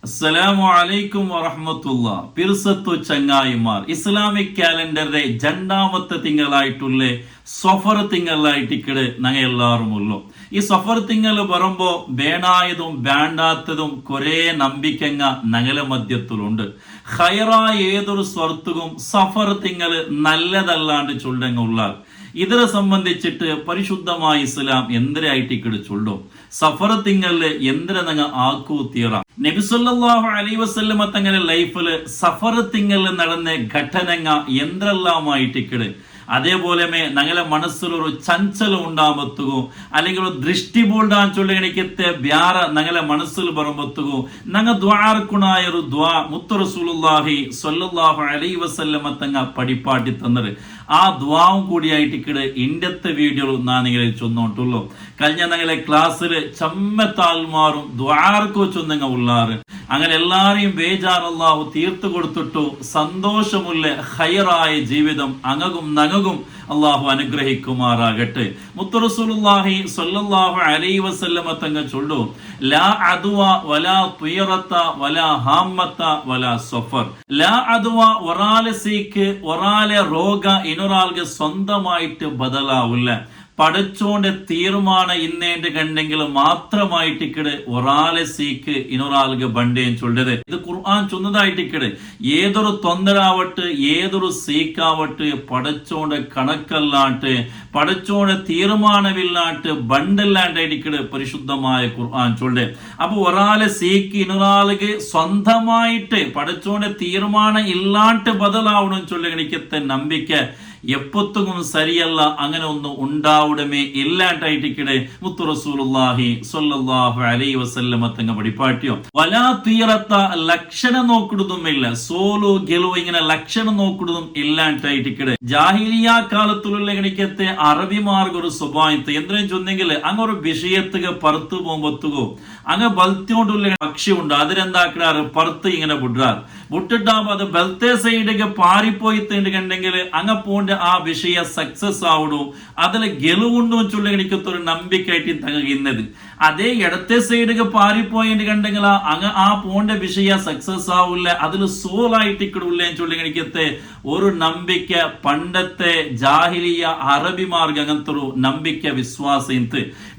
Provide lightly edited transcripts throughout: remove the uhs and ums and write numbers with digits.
അസ്സലാമു അലൈക്കും വറഹ്മത്തുള്ള. പിർസത്തു ചങ്ങായിമാർ, ഇസ്ലാമിക് കാലണ്ടറിന്റെ രണ്ടാമത്തെ തിങ്കളായിട്ടുള്ള സഫർ തിങ്കളായിട്ടിക്കട് ഞങ്ങൾ എല്ലാവരും ഉള്ളു. ഈ സഫർ തിങ്കൾ പറയുമ്പോ വേണായതും വേണ്ടാത്തതും കുറെ നമ്പിക്കങ്ങ ഞങ്ങളെ മധ്യത്തിലുണ്ട്. ഹൈറായ ഏതൊരു സ്വർത്തുക്കും സഫർ തിങ്കൾ നല്ലതല്ലാണ്ട് ചൊല്ലങ്ങ ഉള്ള ഇതിനെ സംബന്ധിച്ചിട്ട് പരിശുദ്ധമായ ഇസ്ലാം എന്തിനായിട്ട് ചൊല്ലും. സഫർ തിങ്കളില് എന്തിനെ ഞങ്ങൾ ആക്കൂ തീറ. നബി സല്ലല്ലാഹു അലൈഹി വസല്ലമ തങ്ങളുടെ ലൈഫില് സഫർ തിങ്കളിൽ നടന്ന ഘട്ടനങ്ങ എന്തെല്ലാമായിട്ടിക്കട്. അതേപോലെ ഞങ്ങളെ മനസ്സിലൊരു ചഞ്ചലം ഉണ്ടാകുമ്പത്തുകോ അല്ലെങ്കിൽ ഒരു ദൃഷ്ടി ബോൾഡാൻ ചൊല്ലിക്കത്തെ വ്യാറ ഞങ്ങളെ മനസ്സിൽ പറയുമ്പത്തുകോ ഞങ്ങൾ ദ്വാർക്കുണായ ഒരു ദ്വാ മുത്ത് റസൂലുള്ളാഹി സ്വല്ലല്ലാഹു അലൈഹി വസല്ലമ തങ്ങ പഠിപ്പാട്ടി തന്നത്. ആ ദ്വാവും കൂടിയായിട്ടിക്കട് ഇന്നത്തെ വീഡിയോ ഞാൻ നിങ്ങളെ ചൊന്നോട്ടുള്ളൂ. കഴിഞ്ഞ ഞങ്ങളെ ക്ലാസ്സില് ചമ്മത്താൽമാറും ദ്വാർക്കോ ചൊന്നങ്ങ ഉള്ളാറ്. അങ്ങനെ എല്ലാരെയും ബേജാറല്ലാഹു തീർത്തു കൊടുത്തിട്ടു സന്തോഷമുള്ള ഹൈറായ ജീവിതം അങ്ങകും നങ്ങകും അള്ളാഹു അനുഗ്രഹിക്കുമാറാകട്ടെ. മുത്ത് റസൂലുള്ളാഹി സ്വല്ലല്ലാഹു അലൈഹി വസല്ലമ തങ്ങൾ ചൊല്ലു, ലാ അദ്വ വലാ തുയറത വലാ ഹാമത വലാ സഫർ. ലാ അദ്വ ഒരാളെ സീക്ക് ഒരാളെ രോഗ ഇനൊരാൾക്ക് സ്വന്തമായിട്ട് ബദലാവില്ല. പടച്ചോന്റെ തീരുമാനം ഇന്നേന്റെ കണ്ടെങ്കിൽ മാത്രമായിട്ടിക്കട് ഒരാളെ സീക്ക് ഇനൊരാൾക്ക് ബണ്ടേൻ ചൊല്ലത്. ഇത് ഖുർആൻ ചൊന്നതായിട്ടിക്കട്. ഏതൊരു തൊന്തരാവട്ടെ ഏതൊരു സീക്കാവട്ടെ പടച്ചോന്റെ കണക്കല്ലാട്ട് പടച്ചോന്റെ തീരുമാനമില്ലാട്ട് ബണ്ടല്ലാണ്ടായിട്ടിക്കട് പരിശുദ്ധമായ ഖുർആൻ ചൊല്ല്. അപ്പൊ ഒരാളെ സീക്ക് ഇനൊരാൾക്ക് സ്വന്തമായിട്ട് പടച്ചോന്റെ തീരുമാനം ഇല്ലാട്ട് ബദലാവണം ചൊല്ലിക്കത്തെ നമ്പിക്ക എപ്പത്തും സരിയല്ല. അങ്ങനെ ഒന്നും ഉണ്ടാവുടമേ ഇല്ലാണ്ടായിട്ടിക്കടെ മുത്തു റസൂലുള്ളാഹി സ്വല്ലല്ലാഹു അലൈഹി വസല്ലമ തങ്ങ പഠിപ്പാട്ടിയോ. വലാ തീറത്ത ലക്ഷണം നോക്കിടുന്നുമില്ല. സോലു ഗെലു ഇങ്ങനെ ലക്ഷണം നോക്കിടുന്നും ഇല്ലാണ്ടായിട്ടിക്കടെ. ജാഹിലിയ കാലത്തുള്ള ഗണിക്കത്തെ അറബിമാർക്ക് ഒരു സ്വഭാവത്തെ എന്തിനും ചൊന്നെങ്കിൽ അങ്ങൊരു വിഷയത്തുക പറത്തു പോകുമ്പത്തുകോ അങ്ങ് ബൽത്തിയോണ്ടുള്ള പക്ഷി ഉണ്ട്. അതിനെന്താക്കിടാറ് പറത്ത് ഇങ്ങനെ വിടാറ്. വിട്ടിട്ടാകുമ്പോ അത് ബൽത്തെ സൈഡൊക്കെ പാറിപ്പോയി കണ്ടെങ്കിൽ അങ്ങ് പോണ്ട് ആ വിഷയ സക്സസ് ആവിടും. അതില് ഗെലുവുണ്ടോ ചൊല്ലിക്കത്തൊരു നമ്പിക്കായിട്ട് തകയുന്നത്. അതേ ഇടത്തെ സൈഡൊക്കെ പാറിപ്പോയിട്ട് കണ്ടെങ്കിൽ അങ്ങ് ആ പോണ്ട വിഷയ സക്സസ് ആവില്ല. അതില് സോലായിട്ടിക്കിടില്ലേ ചൊല്ലിക്കത്തെ ഒരു നമ്പിക്ക പണ്ടത്തെ ജാഹിലിയ അറബിമാർക്ക് അങ്ങനത്തെ ഒരു നമ്പിക്ക വിശ്വാസം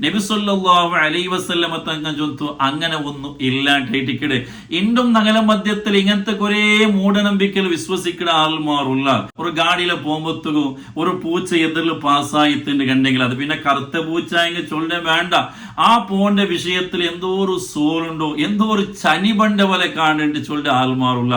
നബി സല്ലല്ലാഹു അലൈഹി വസല്ലമ തങ്ങൾ ചൊല്ലുന്നു അങ്ങനെ ഒന്നും ഇല്ലാണ്ടായിട്ടിക്കട്. ഇന്നും നഗല മധ്യത്തിൽ ഇങ്ങനത്തെ കുറെ മൂഢനമ്പിക്കൽ വിശ്വസിക്കുന്ന ആൾമാറുള്ള. ഒരു ഗാഡിയിലെ പോകുമ്പത്തുകോ ഒരു പൂച്ച എതിരിൽ പാസ്സായിട്ടുണ്ട് കണ്ടെങ്കിൽ അത് പിന്നെ കറുത്ത പൂച്ച എങ്കിൽ ചൊല്ലേ വേണ്ട. ആ പോണ്ട വിഷയത്തിൽ എന്തോ ഒരു സോറുണ്ടോ എന്തോ ഒരു ചനിബണ്ട പോലെ കാണേണ്ടി ചൊല്ലെ ആൾമാറുള്ള.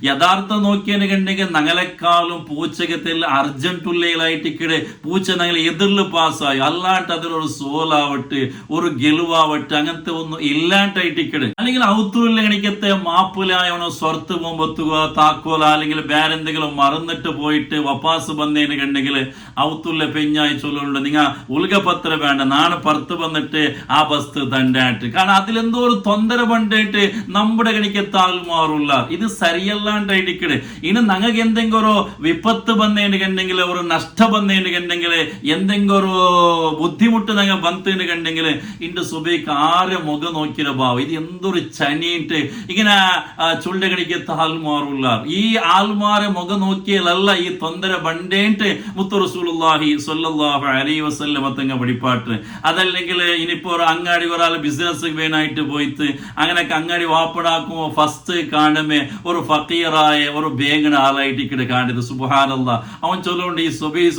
യഥാർത്ഥം നോക്കിയെന്ന് കണ്ടെങ്കിൽ ഞങ്ങളെക്കാളും പൂച്ചകത്തിൽ അർജന്റുള്ളയിലായിട്ടിക്കടെ പൂച്ച ഞങ്ങൾ എതിരിൽ പാസ്സായി അല്ലാണ്ട് അതിലൊരു സോലാവട്ടെ ഒരു ഗെലുവാവട്ടെ അങ്ങനത്തെ ഒന്നും ഇല്ലാണ്ടായിട്ടിക്കട്. അല്ലെങ്കിൽ ഔത്തൂരിലെ കണിക്കത്തെ മാപ്പിലായവനോ സ്വർത്ത് പോകുമ്പത്തുക താക്കോല അല്ലെങ്കിൽ വേറെന്തെങ്കിലും മറന്നിട്ട് പോയിട്ട് വപ്പാസ് വന്നതിന് കണ്ടെങ്കിൽ ഔത്തുള്ള പെഞ്ഞായി ചൊല്ലുണ്ട് നിങ്ങൾ ഉൽഗപത്ര വേണ്ട നാളെ പുറത്ത് വന്നിട്ട് ആ ബസ് തണ്ടായിട്ട്. കാരണം അതിലെന്തോ ഒരു തൊന്തര പണ്ടായിട്ട് നമ്മുടെ കണിക്കത്തെ ആൾമാറുള്ള. ഇത് സരിയല്ലാണ്ടായിട്ടിക്കട്. ഇനി ഞങ്ങൾക്ക് എന്തെങ്കിലും ഒരു വിപത്ത് വന്നതിന് കണ്ടെങ്കിൽ ഒരു നഷ്ടം വന്നതിന് കണ്ടെങ്കിൽ എന്തെങ്കിലും ഒരു ബുദ്ധിമുട്ട് ഞങ്ങൾ വന്നതിന് കണ്ടെങ്കിൽ ഇന്റെ സുബൈക്ക് ആരെ മുഖം നോക്കിയ ഭാവം ഇത് എന്തൊരു ചനിയിട്ട് ഇങ്ങനെ ചുണ്ട കണിക്കത്തെ ആൾമാറുള്ള. ഈ ആൾമാരെ മുഖം നോക്കിയാലല്ല ഈ തൊന്തര ബണ്ടേട്ട് മുത്ത് റസൂലുള്ളാഹി സ്വല്ലല്ലാഹു അലൈഹി വസല്ലമ തങ്ങ പഠിപ്പാട്ട്. അതല്ലെങ്കിൽ ഇനിയിപ്പോ ഒരു അങ്ങാടി ഒരാൾ ബിസിനസ് വേണായിട്ട് പോയിട്ട് അങ്ങനെയൊക്കെ അങ്ങാടി വാപ്പടാക്കുമ്പോ ഫസ്റ്റ് കാണുമേ ഒരു ഫക്കീറായ ഒരു ബേങ്ങണ ആളായിട്ട് കാണരുത്. സുബ്ഹാനല്ലാ അവൻ ചൊല്ലുകൊണ്ട് ഈ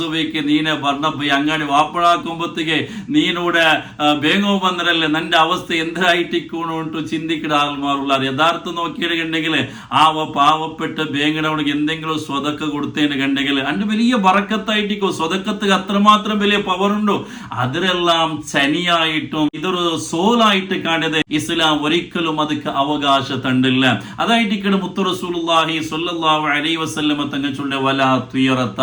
സുബൈക്ക് നീനെ പറഞ്ഞപ്പോ ഈ അങ്ങാടി വാപ്പടാക്കുമ്പോഴത്തേക്ക് നീനൂടെ ബേങ്ങോ വന്നരല്ലേ നിന്റെ അവസ്ഥ എന്തായിട്ടിക്കോണു ചിന്തിക്കുന്ന ആൾമാറുള്ള. യഥാർത്ഥം നോക്കിയിട്ടുണ്ടെങ്കിൽ ആ പാവപ്പെട്ട ബേങ്ങനോട് എന്തെങ്കിലും സ്വതക്ക കൊടുത്തതിന് കണ്ടെങ്കിൽ അതിന്റെ വലിയ ബറക്കത്തായിട്ടിക്കോ സ്വതക്കത്ത് അത്രമാത്രം വലിയ പവറുണ്ടോ. അതിലെല്ലാം ചനിയായിട്ടും ഇതൊരു സോലായിട്ട് കാണരുത്. ഇസ്ലാം ഒരിക്കലും അതൊക്കെ അവകാശ തണ്ടില്ല. അതായിട്ടിക്കട് മുത്ത് റസൂലുള്ളാഹി സ്വല്ലല്ലാഹു അലൈഹി വസല്ലമ തങ്ങൾ ചൊല്ലെ വലാ തുയറത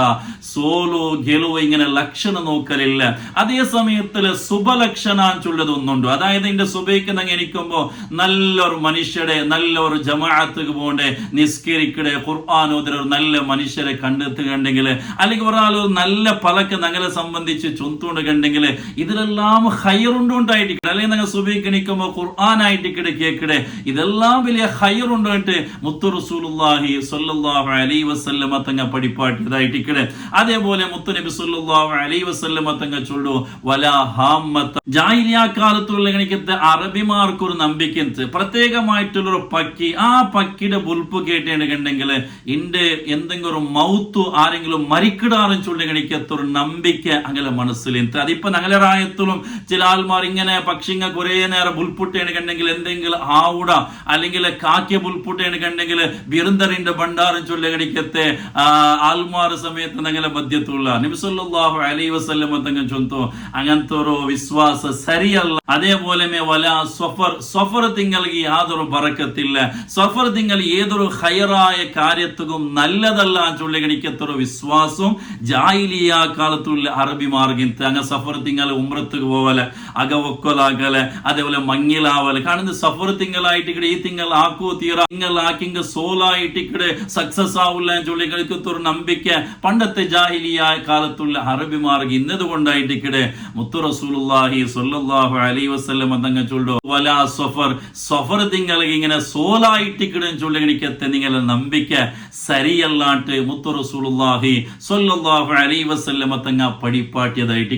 സോലോ ഗെലോ ഇങ്ങനെ ലക്ഷണം നോക്കലില്ല. അതേ സമയത്തില് ശുഭലക്ഷണം ചൊല്ലതൊന്നുണ്ട്. അതായത് എന്റെ സുബൈക്ക് നങ്ങ എനിക്കുമ്പോ നല്ലൊരു മനുഷ്യടെ നല്ലൊരു ജമാഅത്ത് പോണ്ടേ നിസ്കരിക്കടെ ഖുർആൻ ഓതുന്ന ഒരു നല്ല മനുഷ്യരെ കണ്ടെത്തുകയുണ്ടെങ്കിൽ, അല്ലെങ്കിൽ ഒരാൾ ഒരു നല്ല പലക്ക് ഞങ്ങളെ സംബന്ധിച്ച് ചൊന്തുകൊണ്ട് കണ്ടെങ്കിൽ ഇതിലെല്ലാം ഹൈറുണ്ടോണ്ടായിട്ട്, അല്ലെങ്കിൽ ഞങ്ങൾ സുബഹിക്കണിക്കുമ്പോൾ ഖുർആനായിട്ട് കേൾക്കടെ, ഇതെല്ലാം വലിയ ഹൈറുണ്ടായിട്ട് മുത്തു റസൂലുള്ളാഹി സ്വല്ലല്ലാഹു അലൈഹി വസല്ലമ തങ്ങ പഠിപ്പാട്ടിയതായിട്ട്. അതേപോലെ മുത്തു നബി സ്വല്ലല്ലാഹു അലൈഹി വസല്ലമ തങ്ങ ചൊല്ലു വലാ ഹാമ്മത്ത. ജാഹിലിയ കാലത്തുള്ള എനിക്കത്തെ അറബിമാർക്കൊരു നമ്പിക്കത്ത് പ്രത്യേകമായിട്ടുള്ളൊരു പക്കി, ആ പക്കിയുടെ ബുൽപ്പ് കേട്ടിട്ടുണ്ടെങ്കിൽ ഇന്റെ എന്തെങ്കിലും ഒരു മൗത്തു ആരെങ്കിലും മരിക്കിടാറും ചൊല്ലി എനിക്കത്തൊരു നമ്പിക്ക അങ്ങനെ മനസ്സിലെന്ത്. അതിപ്പോ ഞങ്ങളുടെ റായത്തിലും ചില ആൾമാർ ഇങ്ങനെ പക്ഷിങ്ങ കുറെ നേരം ബുൽപുട്ടേണെങ്കിൽ എന്തെങ്കിലും ആവുട അല്ലെങ്കിൽ കാക്കിയ ബുൽപുട്ടേണെങ്കിൽ ബിരുന്തറിന്റെ ഭണ്ഡാരം ചൊല്ലി എനിക്കത്തെ ആൽമാർ സമയത്ത് ഞങ്ങളെ മധ്യത്തുള്ള നബി സല്ലല്ലാഹു അലൈഹി വസല്ലം തങ്ങൾ ചൊന്തോ അങ്ങനത്തെ ഒരു വിശ്വാസ സരിയല്ല. അതേപോലെ സഫർ തിങ്ങൾക്ക് യാതൊരു ബറക്കത്തില്ല. സഫർ തിങ്കൾ ഏതൊരു ഹൈറായ കാര്യത്തും നല്ലതല്ല ചൊല്ലി എനിക്കത്തൊരു വിശ്വാസവും ജാഹിലിയ കാലത്തുള്ള അറബിമാർഗിത്ത് അങ്ങ് സഫർ തിങ്കൾ ഉംറത്തുക്ക് പോവലെ അകവൊക്കൊലാകലെ അതേപോലെ മങ്ങിലാവലെ കാണുന്ന സഫർ തിങ്കളായിട്ട് ഈ തിങ്കൾ ആക്കോ തീറ തിങ്കൾ ആക്കിങ്ക സോലായിട്ട് സക്സസ് ആവില്ല ചൊല്ലി എനിക്കത്തൊരു നമ്പിക്ക പണ്ടത്തെ ജാഹിലിയ കാലത്തുള്ള അറബിമാർക്ക് ഇന്നത് കൊണ്ടായിട്ട് മുത്തു റസൂലുള്ളാഹി സ്വല്ലല്ലാഹു അലൈഹി വസല്ലം തങ്ങൾ ചൊല്ലു വലാ സഫർ തിങ്കൾ ഇങ്ങനെ സോലായിട്ട് ചൊല്ലി എനിക്കത്തെ നിങ്ങളെ നമ്പിക്ക സരിയല്ലാണ്ട് മുത്തു റസൂലുള്ളാഹി സ്വല്ലല്ലാഹു അലൈഹി വസല്ലം തങ്ങ പഠിപ്പാട്ടിയതായിട്ട്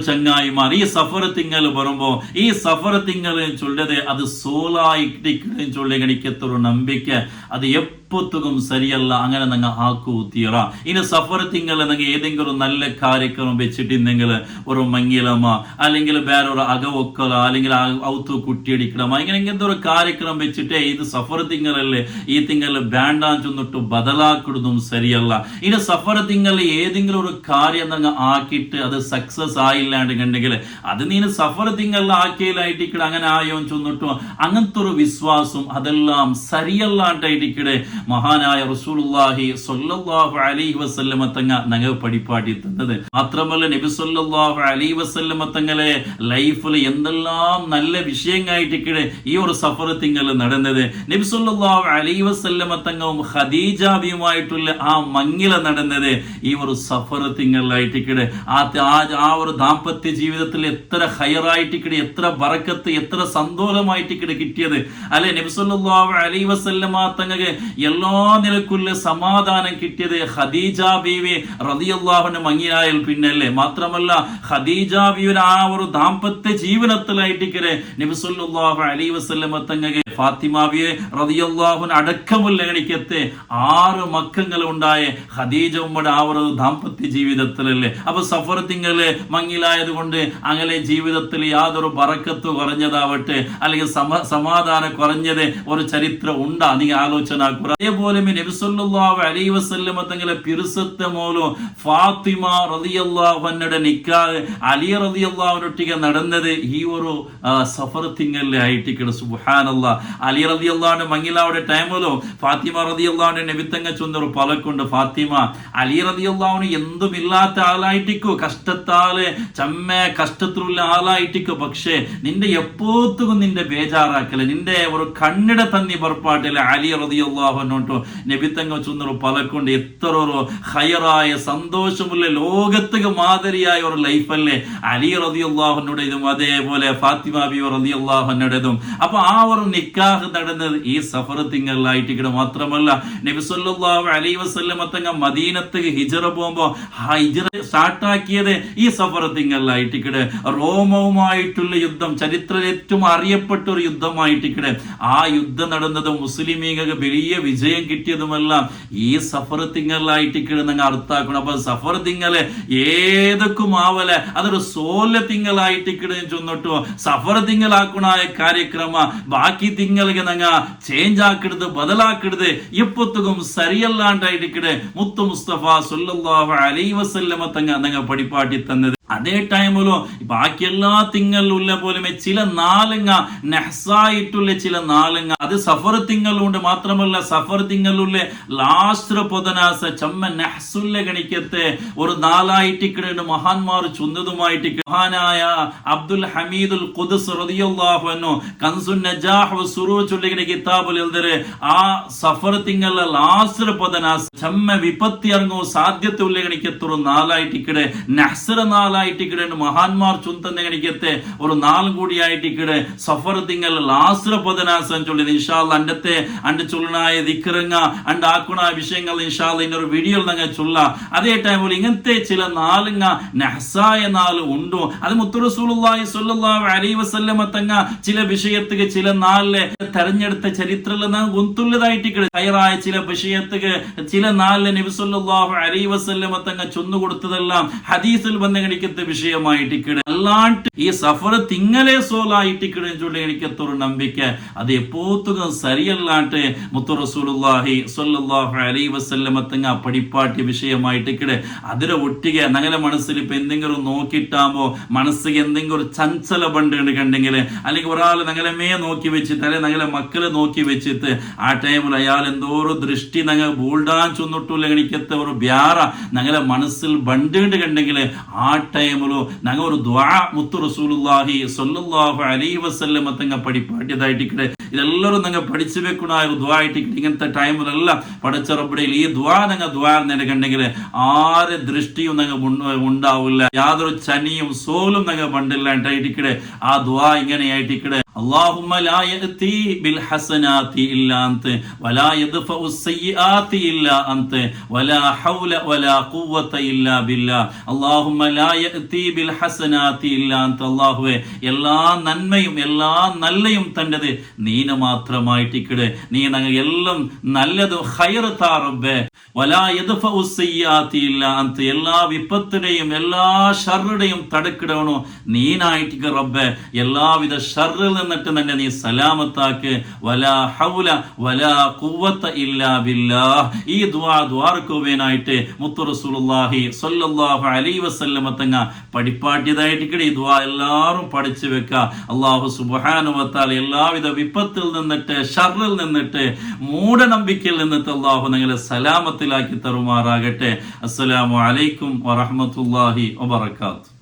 ചങ്ങായിമാർ ഈ സഫർ തിങ്കൾ വരുമ്പോ ഈ സഫർ തിങ്കൾ ചൊല്ലത് അത് സോലായിട്ട് ചൊല്ലി എനിക്കത്തൊരു നമ്പിക്ക അത് എപ്പോത്തും സരിയല്ല. അങ്ങനെ നിങ്ങൾ ആക്കൂ തീറ. ഇനി സഫർ തിങ്കൾ നിങ്ങൾ ഏതെങ്കിലും നല്ല കാര്യക്രമം വെച്ചിട്ടുണ്ടെങ്കിൽ ഒരു മങ്ങിലമ അല്ലെങ്കിൽ വേറൊരു അകവൊക്കല അല്ലെങ്കിൽ ഔത്തു കുട്ടിയടിക്കണമ ഇങ്ങനെ എന്തൊരു കാര്യക്രമം വെച്ചിട്ട് ഇത് സഫർ തിങ്കളല്ലേ ഈ തിങ്കൾ വേണ്ടാൻ ചെന്നിട്ട് ബദലാക്കിടുന്നതും സരിയല്ല. ഇനി സഫർ തിങ്കൾ ഏതെങ്കിലും ഒരു കാര്യം നിങ്ങൾ ആക്കിയിട്ട് അത് സക്സസ് ആയില്ലാണ്ടെങ്കിൽ അത് നീ സഫർ തിങ്കൾ ആക്കിയിലായിട്ട് അങ്ങനെ ആയോ ചെന്നിട്ടോ അങ്ങനത്തെ ഒരു വിശ്വാസം അതെല്ലാം സരിയല്ലാണ്ടായിട്ട് മഹാനായ റസൂലുള്ളാഹി സ്വല്ലല്ലാഹു അലൈഹി വസല്ലമ തങ്ങ ഞങ്ങൾ പഠിപ്പാട്ടി തന്നത്. മാത്രമല്ല നബി സ്വല്ലല്ലാഹു അലൈഹി വസല്ലമ തങ്ങളെ ലൈഫിൽ എന്തെല്ലാം നല്ല വിഷയങ്ങളായിട്ട് ഈ ഒരു സഫർ തിങ്കൾ നടന്നത്. നബി സ്വല്ലല്ലാഹു അലൈഹി വസല്ലമ തങ്ങളും ഖദീജ ബിയുമായിട്ടുള്ള ആ മങ്ങില നടന്നത് ഈ ഒരു സഫർ തിങ്കളായിട്ട്. ആ ഒരു ദാമ്പത്യ ജീവിതത്തിൽ എത്ര ഹൈറായിട്ട് എത്ര ബറക്കത്ത് എത്ര സന്തോഷമായിട്ട് കിട്ടിയത് അല്ലെ. നബി സ്വല്ലല്ലാഹു അലൈഹി വസല്ലമ തങ്ങൾക്ക് എല്ലാ നിലക്കുള്ള സമാധാനം കിട്ടിയത് ഖദീജ ബീവി റളിയല്ലാഹു അൻഹ മങ്ങിയായാൽ പിന്നല്ലേ. മാത്രമല്ല ഖദീജ ബീവിയുടെ ആ ഒരു ദാമ്പത്യ ജീവിതത്തിലായിട്ട് നബി സല്ലല്ലാഹു അലൈഹി വസല്ലം തങ്ങൾക്ക് ഫാത്തിമ ബിയെ റളിയല്ലാഹു അൻഹ അടക്കമുള്ള ഗണിക്കത്തെ 6 മക്കൾ ഉണ്ടായ ഖദീജ ഉമ്മയുടെ ആ ഒരു ദാമ്പത്യ ജീവിതത്തിലല്ലേ. അപ്പൊ സഫർ തിങ്കള് മങ്ങിലായത് കൊണ്ട് അങ്ങനെ ജീവിതത്തിൽ യാതൊരു ബറക്കത്ത് കുറഞ്ഞതാവട്ടെ അല്ലെങ്കിൽ സമാധാനം കുറഞ്ഞത് ഒരു ചരിത്രം ഉണ്ടാ നിങ്ങൾ ആലോചന. അതേപോലെ നബി സല്ലല്ലാഹു അലൈഹി വസല്ലം തങ്ങളെ പിറുസത്തെ മോലോ ഫാത്തിമ റളിയല്ലാഹു അൻഹയുടെ നിക്കാഹ് അലി റളിയല്ലാഹു അൻഹുവിനൊട്ടിಗೆ നടന്നത് ഈ ഒരു സഫർ തിങ്കളിലെ ആയിട്ട്. സുബ്ഹാനല്ലാഹ്. അലി റളിയല്ലാഹു അൻഹു മങ്ങിലാവുടെ ടൈമിലോ ഫാത്തിമ റളിയല്ലാഹു അൻഹ നബി തങ്ങൾ ചൊന്നൊരു പലക്കുണ്ട്. ഫാത്തിമ അലി റളിയല്ലാഹു അൻഹു എന്തുമില്ലാത്ത ആളായിട്ടിക്കോ കഷ്ടത്താല് ചമ്മ കഷ്ടത്തിലുള്ള ആളായിട്ടിക്കോ പക്ഷേ നിന്റെ എപ്പോത്തും നിന്റെ ബേജാറാക്കല് നിന്റെ ഒരു കണ്ണിട തന്നി പുറപ്പാട്ടില്ല അലി റളിയല്ലാഹു അൻഹു നബി തങ്ങൾ ചൊന്നൊരു പലക്കുണ്ട്. എത്ര ഒരു ഹൈറായ സന്തോഷമുള്ള ലോകത്തുക മാതിരിയായ ഒരു ലൈഫല്ലേ അലി റളിയല്ലാഹു അൻഹുടേതും അതേപോലെ ഫാത്തിമ ബിവി റളിയല്ലാഹു അൻഹയുടേതും. അപ്പൊ ആ ഒരു നിക്കാഹ് നടന്നത് ഈ സഫർ തിങ്കളിലായിട്ട്. മാത്രമല്ല നബി സല്ലല്ലാഹു അലൈഹി വസല്ലം തങ്ങൾ മദീനത്തേക്ക് ഹിജ്റ പോകുമ്പോ ഹിജ്റ സ്റ്റാർട്ടാക്കിയത് ഈ സഫർ തിങ്കളിലായിട്ട്. റോമവുമായിട്ടുള്ള യുദ്ധം ചരിത്രത്തിൽ ഏറ്റവും അറിയപ്പെട്ട ഒരു യുദ്ധമായിട്ട്. ആ യുദ്ധം നടന്നത് മുസ്ലിമീങ്ങൾക്ക് വലിയ വിജയം കിട്ടിയതുമെല്ലാം ഈ സഫർ തിങ്കളിലായിട്ട് നിങ്ങൾ അർത്ഥാക്കണം. അപ്പൊ സഫർ തിങ്കള് ഏതൊക്കെ ആവലെ അതൊരു സോല തിങ്കളായിട്ട് ചൊന്നിട്ടോ സഫർ തിങ്കളാക്കണായ കാര്യക്രಮ ബാക്കി തിങ്ಗಳಿಗೆ ನಂಗ ಚೇಂಜ್ ಆಕಿಡ್ದು ಬದಲಾಕಿಡ್ದು ಎಪ್ಪತ್ತುಗು ಸರಿಯಲ್ಲಾಂಟಾയിട്ട് ಮುತ್ತು ಮುಸ್ತಫಾ ಸಲ್ಲಲ್ಲಾಹು ಅಲೈಹಿ ವಸಲ್ಲಮ ತಂಗ ನಂಗ ಪಡಿಪಾಟಿ ತಂದது. അതേ ടൈമിലോ ബാക്കി എല്ലാ തിങ്ങളിലുള്ള പോലെ ചില നാളുങ്ങ നെഹ്സായിട്ടുള്ള ചില നാളുങ്ങ അത് സഫർ തിങ്ങളുണ്ട്. മാത്രമല്ല സഫർ തിങ്ങളുള്ള ലാസ്റ്റ് പൊതനാസ ചമ്മ നെഹ്സുല്ല ഗണിക്കത്തെ ഒരു നാലായിട്ടിക്കിട മഹാന്മാർ ചുന്നതുമായിട്ട് മഹാനായ അബ്ദുൽ ഹമീദുൽ ഖുദ്സ് റളിയല്ലാഹു അൻഹു കൻസുൻ നജാഹ് വ സുറൂജുൽ കിതാബുൽ എൽദരെ ആ സഫർ തിങ്ങല ലാസ്റ്റ് പൊതനാസ ചമ്മ വിപത്തി ഇറങ്ങോ സാധ്യത ഉള്ള ഗണിക്കത്തൊരു നാലായിട്ടിക്കിടെ നെഹ്സറ നാലായിട്ടിക്കിടെ മഹാന്മാർ ചുന്തന്നെ ഗണിക്കത്തെ ഒരു നാളും കൂടിയായിട്ടിക്കിടെ സഫർ തിങ്ങൾ ലാസ്റ്റ് പൊതനാസൻ ചൊല്ലി ഇൻഷാ അല്ലാഹ് അണ്ടത്തെ അണ്ട് ചൊല്ലനായ ദിക്റങ്ങ അണ്ട് ആക്കുണ വിഷയങ്ങൾ ഇൻഷാ അല്ലാഹ് ഇന്നൊരു വീഡിയോയിൽ ഞങ്ങൾ ചൊല്ല. അതേ ടൈമിൽ ഇങ്ങനത്തെ ചില നാളുങ്ങ നെഹ്സായ നാൾ ഉണ്ടോ അത് മുത്തു റസൂലുള്ളാഹി സ്വല്ലല്ലാഹു അലൈഹി വസല്ലമ തങ്ങ ചില വിഷയത്തുക്ക് ചില നാളിലെ തെരഞ്ഞെടുത്ത ചരിത്രത്തിൽ നാം ഗുന്തുള്ളതായിട്ടിക്കിടെ ഹൈറായ ചില വിഷയത്തുക്ക് ചില നാളിലെ നബി സല്ലല്ലാഹു അലൈഹി വസല്ലമ തങ്ങ ചൊന്നു കൊടുത്തതെല്ലാം ഹദീസിൽ വന്ന ഗണിക്കത്തെ വിഷയമായിട്ടിക്കിടെ അല്ലാണ്ട് ഈ സഫർ തിങ്ങലെ സോലായിട്ടിക്കിടെ ചൊല്ലി എനിക്കത്തൊരു നമ്പിക്ക അത് എപ്പോത്തുക സരിയല്ലാണ്ട് മുത്തു റസൂലുള്ളാഹി സ്വല്ലല്ലാഹു അലൈഹി വസല്ലമ തങ്ങ പടിപ്പാട്ടിയ വിഷയമായിട്ടിക്കിടെ അതിലെ ഒട്ടിക ഞങ്ങളുടെ മനസ്സിൽ ഇപ്പൊ എന്തെങ്കിലും നോക്കിയിട്ടാകുമ്പോ മനസ്സിൽ എന്തെങ്കിലും ഒരു ചഞ്ചല ബണ്ട് കണ്ടെങ്കിൽ അല്ലെങ്കിൽ ഒരാൾ ഞങ്ങളെ നോക്കി വെച്ചിട്ട് അല്ലെങ്കിൽ ഞങ്ങളെ മക്കളെ നോക്കി വെച്ചിട്ട് ആ ടൈമിൽ അയാൾ എന്തോരോ ദൃഷ്ടി ഞങ്ങൾ ബോൾഡാൻ ചൊന്നിട്ടുള്ള എനിക്കത്തെ ഒരു ബ്യാറ ഞങ്ങളെ മനസ്സിൽ ബണ്ട് കണ്ടെങ്കിൽ ആ ടൈമിലോ ഞങ്ങൾ ഒരു ദുആ മുത്തു റസൂലുള്ളാഹി സ്വല്ലല്ലാഹു അലൈഹി വസല്ലമ തങ്ങ പടിപ്പാട്ടിയതായിട്ടിക്കിടെ ഇതെല്ലാവരും ഞങ്ങൾ പഠിച്ചു വെക്കണ ഒരു ദുആ ആയിട്ടിക്കിടെ ഇങ്ങനത്തെ ടൈമിലെല്ലാം പഠിച്ച റബ്ബിടയിൽ ഈ ദുആ ഞങ്ങൾ ദുആ കണ്ടെങ്കിൽ ആരെ ദൃഷ്ടിയും ഞങ്ങൾ ഉണ്ടാവില്ല, യാതൊരു ചനിയും സോലും ഞങ്ങൾ ബണ്ടില്ലാണ്ടായിട്ടിക്കിടെ ആ ദുആ ഇങ്ങനെയായിട്ടിക്കിടെ اللهم لا يأتي بالحسنات إلا أنت ولا يدفع السيئات إلا أنت ولا حول ولا قوة إلا بالله اللهم لا يأتي بالحسنات إلا أنت الله എല്ലാ നന്മയും എല്ലാ നല്ലയും തന്നത് നീന മാത്രമായിട്ടിക്കിടെ നീ ഞങ്ങൾ എല്ലാം നല്ലത് ഖൈർ താ റബ്ബേ വലാ യദ്ഫഉ സയ്യാത്തി ഇല്ലാ അൻത എല്ലാ വിപത്തിനെയും എല്ലാ ഷർറുടെയും തടുക്കിടണോ നീനായിട്ടിക്ക് റബ്ബേ എല്ലാവിധ ഷർറിൽ നിന്നിട്ട് തന്നെ നീ സലാമത്താക്ക് വലാ ഹൗല വലാ ഖുവത ഇല്ലാ ബില്ലാഹ് ഈ ദുആർക്കുവേനായിട്ട് മുത്തു റസൂലുള്ളാഹി സ്വല്ലല്ലാഹു അലൈഹി വസല്ലമ തങ്ങ പടിപ്പാട്ടിയതായിട്ടിക്കടെ ഈ ദുആ എല്ലാവരും പഠിച്ചു വെക്ക. അല്ലാഹു സുബ്ഹാനഹു വ തആല എല്ലാവിധ വിപത്തിൽ നിന്നിട്ട് ഷർറിൽ നിന്നിട്ട് മൂഢനമ്പിക്കയിൽ നിന്നിട്ട് അല്ലാഹു ഞങ്ങളെ സലാമത്തിലാക്കി തരുമാറാകട്ടെ. അസ്സലാമു അലൈക്കും വറഹ്മത്തുള്ളാഹി വബറകാതുഹു.